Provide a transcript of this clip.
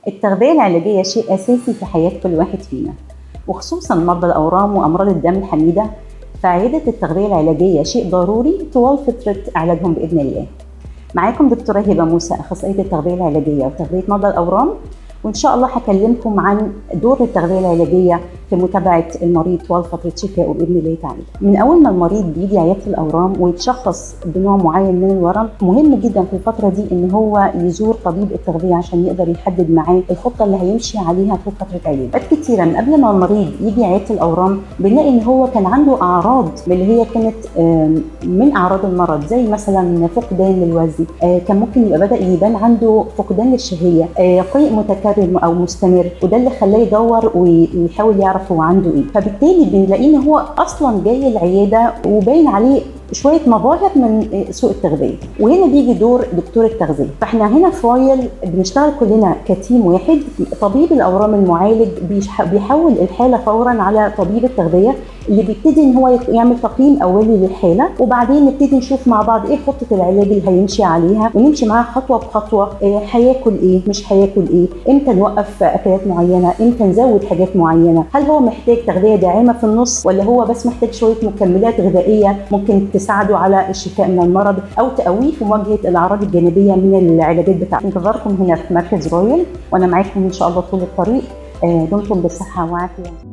التغذية العلاجية شيء أساسي في حياة كل واحد فينا، وخصوصاً مرضى الأورام وأمراض الدم الحميدة، فعيادة التغذية العلاجية شيء ضروري طوال فترة علاجهم بإذن الله. معاكم دكتورة هبة موسى، أخصائية التغذية العلاجية وتغذية مرضى الأورام، وإن شاء الله هكلمكم عن دور التغذية العلاجية في متابعة المريض طوال فترة شفائه بإذن الله تعالى. من أول ما المريض بيجي عيادة الأورام ويتشخص بنوع معين من الورم، مهم جدا في الفترة دي إن هو يزور طبيب التغذية عشان يقدر يحدد معاه الخطة اللي هيمشي عليها طول فترة علاجه. أوقات كتيرة من قبل ما المريض يجي عيادة الأورام بنلاقي إن هو كان عنده أعراض اللي هي كانت من أعراض المرض، زي مثلا فقدان للوزن، كان ممكن يبقى بدأ يبان عنده فقدان للشهية، قيء متكرر أو مستمر، وده اللي خلاه يدور ويحاول يعرف هو عنده ايه. فبالتالي بنلاقيه ان هو اصلا جاي العياده وباين عليه شويه مظاهر من سوء التغذيه، وهنا بيجي دور دكتور التغذيه. فاحنا هنا في رويال بنشتغل كلنا كتيم واحد. طبيب الاورام المعالج بيحول الحاله فورا على طبيب التغذيه اللي بيبتدي ان هو يعمل تقييم اولي للحاله، وبعدين نبتدي نشوف مع بعض ايه خطه العلاج اللي هيمشي عليها، ونمشي معاه خطوه بخطوه. هياكل ايه، مش هياكل ايه، امتى نوقف اكلات معينه، امتى نزود حاجات معينه، هل هو محتاج تغذيه داعمه في النص ولا هو بس محتاج شويه مكملات غذائيه ممكن تساعده على الشفاء من المرض او تقويه في مواجهه الاعراض الجانبيه من العلاجات بتاعته. انتظاركم هنا في مركز رويال، وانا معاكم ان شاء الله طول الطريق. دمتم بالصحه وعافيه.